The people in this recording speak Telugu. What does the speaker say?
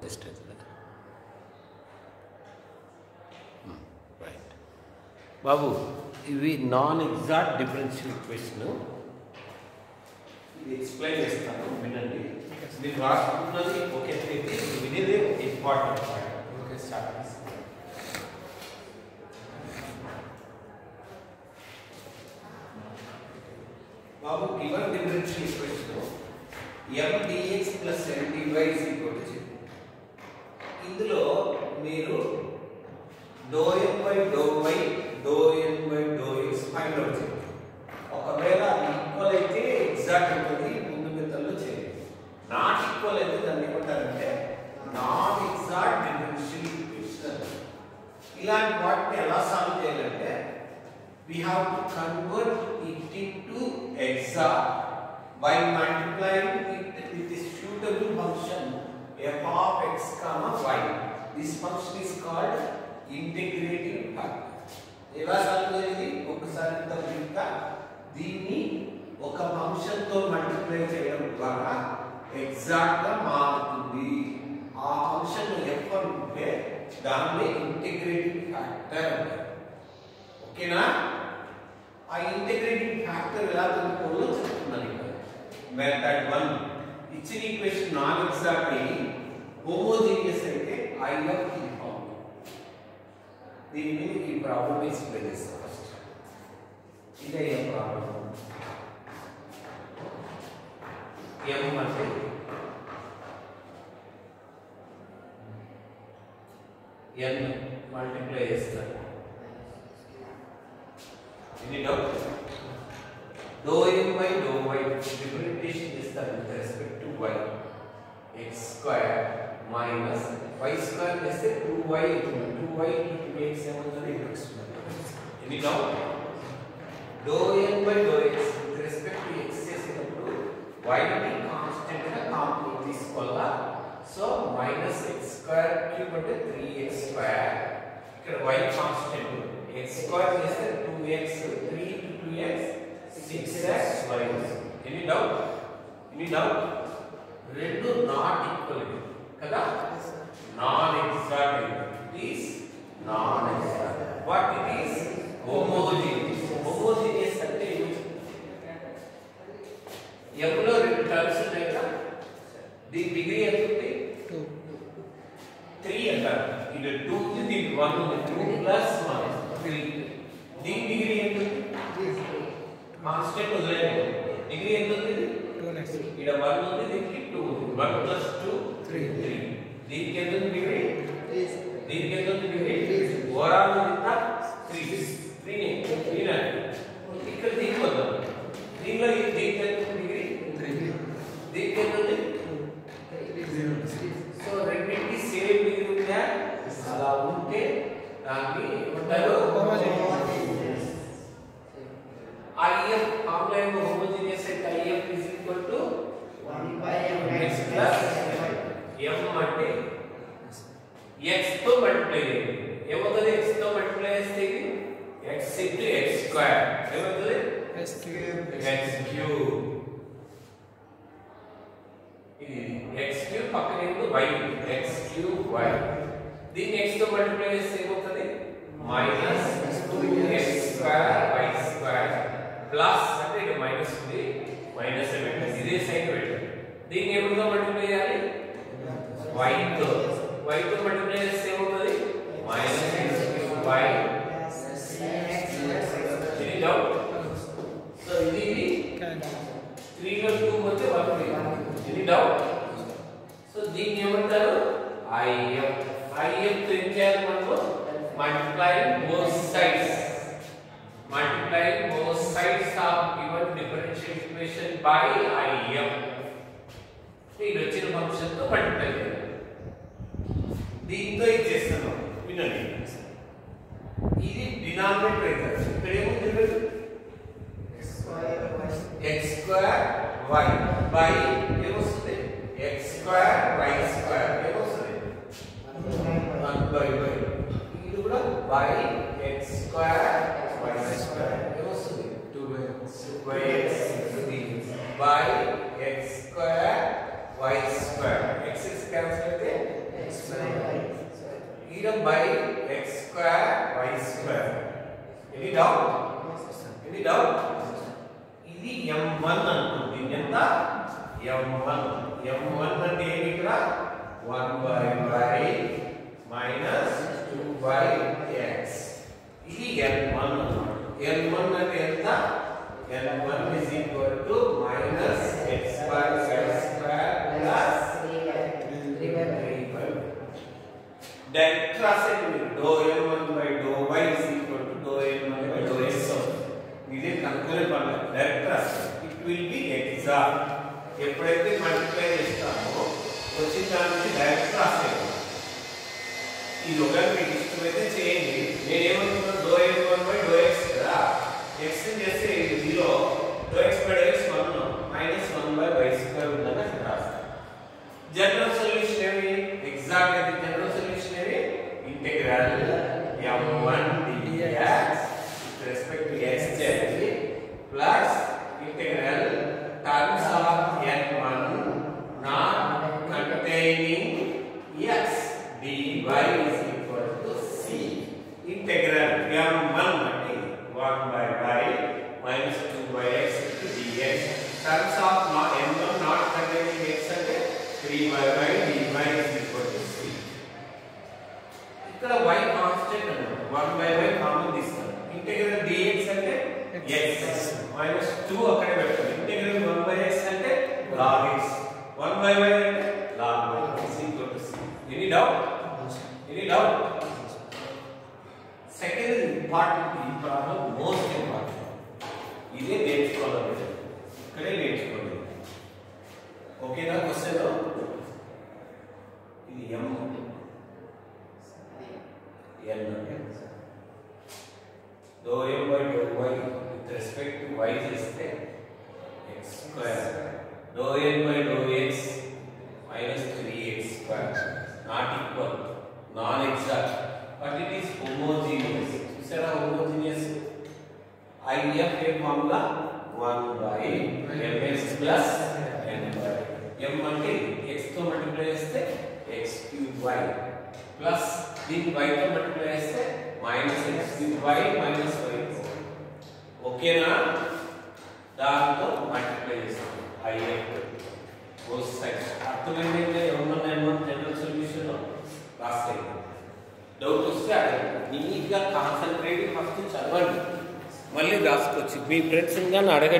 బెస్ట్ అవుతుంది. రైట్ బాబు, ఇవి నాన్ ఎగ్జాక్ట్ డిఫరెన్షియల్ ఈక్వేషన్. ఇది ఎక్స్ప్లెయిన్ చేస్తాను, వినండి. మీరు రాసుకున్నది ఓకే అయితే వినేదే ఇంపార్టెంట్. ఓకే, స్టార్ట్ చేస్తాను. బాబు, given differential equation m dx plus n dy is equal to 0. ఇందులో మీరు ∂m by ∂y ∂n by ∂x find out చేయండి. ఒకవేళ ఈక్వల్ అయితే ఎగ్జాక్ట్ ఉంటుంది, ముందు మెథడ్లో చేయండి. నాట్ ఈక్వల్ అయితే దాన్ని ఏమంటారంటే నాన్ ఎగ్జాక్ట్ డిఫరెన్షియల్ ఈక్వేషన్. ఇలాంటి వాటిని ఎలా సాల్వ్ చేయాలంటే we have to convert it into exact by multiplying it with a suitable function f of x comma y. This function is called integrating factor. ఎలా సాల్వ్ చేయాలి? ఒకసారి తప్పక దీన్ని ఒక ఫంక్షన్ తో మల్టిప్లై చేయడం ద్వారా ఎగ్జాక్ట్ గా మారుతుంది. ఆ ఫంక్షన్ f అంటే దాన్ని ఇంటిగ్రేటింగ్ ఫ్యాక్టర్. ఓకేనా? ఆ ఇంటిగ్రేటింగ్ ఫ్యాక్టర్ ఎలా కనుక్కోవాలో చెప్తున్నాను ఇక్కడ. మెథడ్ 1 ఇచ్చిన ఈక్వేషన్ నాన్ ఎగ్జాక్ట్ అయ్యి హోమోజీనియస్ అయితే IF కి ఫార్మ్. దీని మీద ఈ ప్రాబ్లం ఎక్స్ప్లెయిన్ చేస్తాను. ఫస్ట్ ఇదే ఏ ప్రాబ్లం. m అంటే n మల్టిప్లై చేస్తారు. Any doubt? ∂m by ∂y differentiation చేస్తారు with respect to y. x square minus y square చేస్తే 2y అవుతుంది. 2y into 2x ఏమవుతుంది? x. Any doubt? ∂n by ∂x with respect to x చేసేటప్పుడు y ని కాన్స్టెంట్ గా కాంప్లీట్ తీసుకోవాలా. So minus x square cube అంటే 3x square. ఇక్కడ y కాన్స్టెంట్. x square చేస్తే 2x, 3 into 2x 6x y. Any doubt? Any doubt? రెండు నాట్ ఈక్వల్ కదా, non exact. It is non exact. What it is? Homogeneous. Homogeneous అంటే m లో రెండు టర్మ్స్ ఉన్నాయి కదా, దీని డిగ్రీ ఎంత ఉంది? 3 అంటారు. ఇది 2 ఉంది, దీని 1 ఉంది. 2 ప్లస్ 1 3. దీని డిగ్రీ ఎంత ఉంది? కాన్స్టెంట్ వదిలేయండి. డిగ్రీ ఎంత ఉంది? 2x. ఇక్కడ 1 ఉంది, దీనికి 2 ఉంది. 1 ప్లస్ 2 3. దీనికి ఎంత ఉంది డిగ్రీ? దీనికి ఎంత ఉంది డిగ్రీ? ఓవరాల్ ఎంత? 3. 3 ఇక్కడ దీనికి వద్దాం. దీనిలో దీనికి ఎంత ఉంది డిగ్రీ? 3. దీనికి ఎంత ఉంది? 0. సో రెండింటికి సేమ్ డిగ్రీ ఉందా? అలా ఉంటే దాన్ని ఏమంటారు? IF ఆన్లైన్ హోమోజీనియస్ అయితే IF is equal to 1 by x plus m అంటే x తో మల్టిప్లై చేయండి. ఏమవుతుంది? x తో మల్టిప్లై చేస్తే x into x square ఏమవుతుంది? x cube. ఇది x cube పక్కన ఏంటి? y. x cube y. దీన్ని x తో మల్టిప్లై చేస్తే ఏమవుతుంది? minus 2x square y square plus అంటే ఇక్కడ మైనస్ ఉంది, మైనస్ ఇదే సైన్ పెట్టండి. దీన్ని ఎప్పుడుతో మల్టిప్లై చేయాలి? y తో. y తో మల్టిప్లై చేస్తే ఏమవుతుంది? Minus x cube y. ఇది డౌట్. సో ఇది 3 లో 2 పోతే 1. ఇది డౌట్. సో దీన్ని ఏమంటారు? IF. IF తో ఏం చేయాలి మనము? multiplying both sides. Multiplying both sides of given differential equation by IF. ఇది వచ్చిన ఫంక్షన్ తో మల్టిప్లై చేయాలి. దీంతో ఇది చేస్తున్నాం. వినండి, ఇది డినామినేటర్ అయితే ఇక్కడ ఏముంది? x square y by ఏమొస్తుంది? x square y square ఏమొస్తుంది? 1 by y. ఇది కూడా by x square y square ఏమొస్తుంది? 2x by x square y square. x is cancel అయితే m1 అంటే ఏమి ఇక్కడ 1/y minus 2/x ఇది n1 n1 అంటే ఎంత n1 is equal to minus x/y² plus 3/3 direct రాసేది dou m1/y is equal to dou m1/x ఇది కనుక్కునే పని డైరెక్ట్ రాసేది ఇట్ విల్ బి ఎగ్జాక్ట్ ఎప్పుడైతే మల్టిప్లై చేస్తామో వచ్చిన దాన్ని డైరెక్ట్ రాసేది ఇది ఒకవేళ మీకు ఇష్టమైతే చేయండి నేనేమనుకున్నాను dou m1/x కదా x చేస్తే ఇది 0 dou x/x 1 minus 1/y² ఉందని అక్కడ రాస్తాను జనరల్ సొల్యూషన్ ఏమి ఎగ్జాక్ట్ అయితే జనరల్ సొల్యూషన్ ఏమి integral m1 dx with respect to x చేయాలి plus integral terms of n1 not containing x dy is equal to c integral m1 అంటే 1/y minus 2/x dx terms of m1 not containing x అంటే 3/y dy is equal to c ఇక్కడ y కాన్స్టెంట్ అన్నమాట 1/y కామన్ తీస్తాను ఇంటిగ్రల్ dx అంటే x minus 2 అక్కడే పెట్టాలి ఇంటిగ్రల్ 1/x అంటే log x 1/y అంటే log y is equal to c any doubt second important ఈ ప్రాబ్లం మోస్ట్ ఇంపార్టెంట్ ఇదే నేర్చుకోవాలి ఇక్కడే నేర్చుకోవాలి ఓకేనా క్వశ్చన్ ఇది m n dou m/y with respect to y చేస్తే x² dou n/x minus 3x² not equal non exact but it is homogeneous చూసారా homogeneous IF A formula 1/mx plus n/m అంటే x తో మల్టిప్లై చేస్తే x³ ప్లస్ దీన్ని y తో మల్టిప్లై చేస్తే minus x³ minus y ఓకేనా దాంతో మల్టిప్లై చేస్తాం IF both sides అర్థమైందంటే ఏమన్నా జనరల్ సొల్యూషన్ రాస్తాయి డౌట్ వస్తే అడగండి నీట్గా కాన్సన్ట్రేట్ ఫస్ట్ చదవండి మళ్ళీ రాసుకోవచ్చు మీ ఫ్రెండ్స్ ఇంకా అడగండి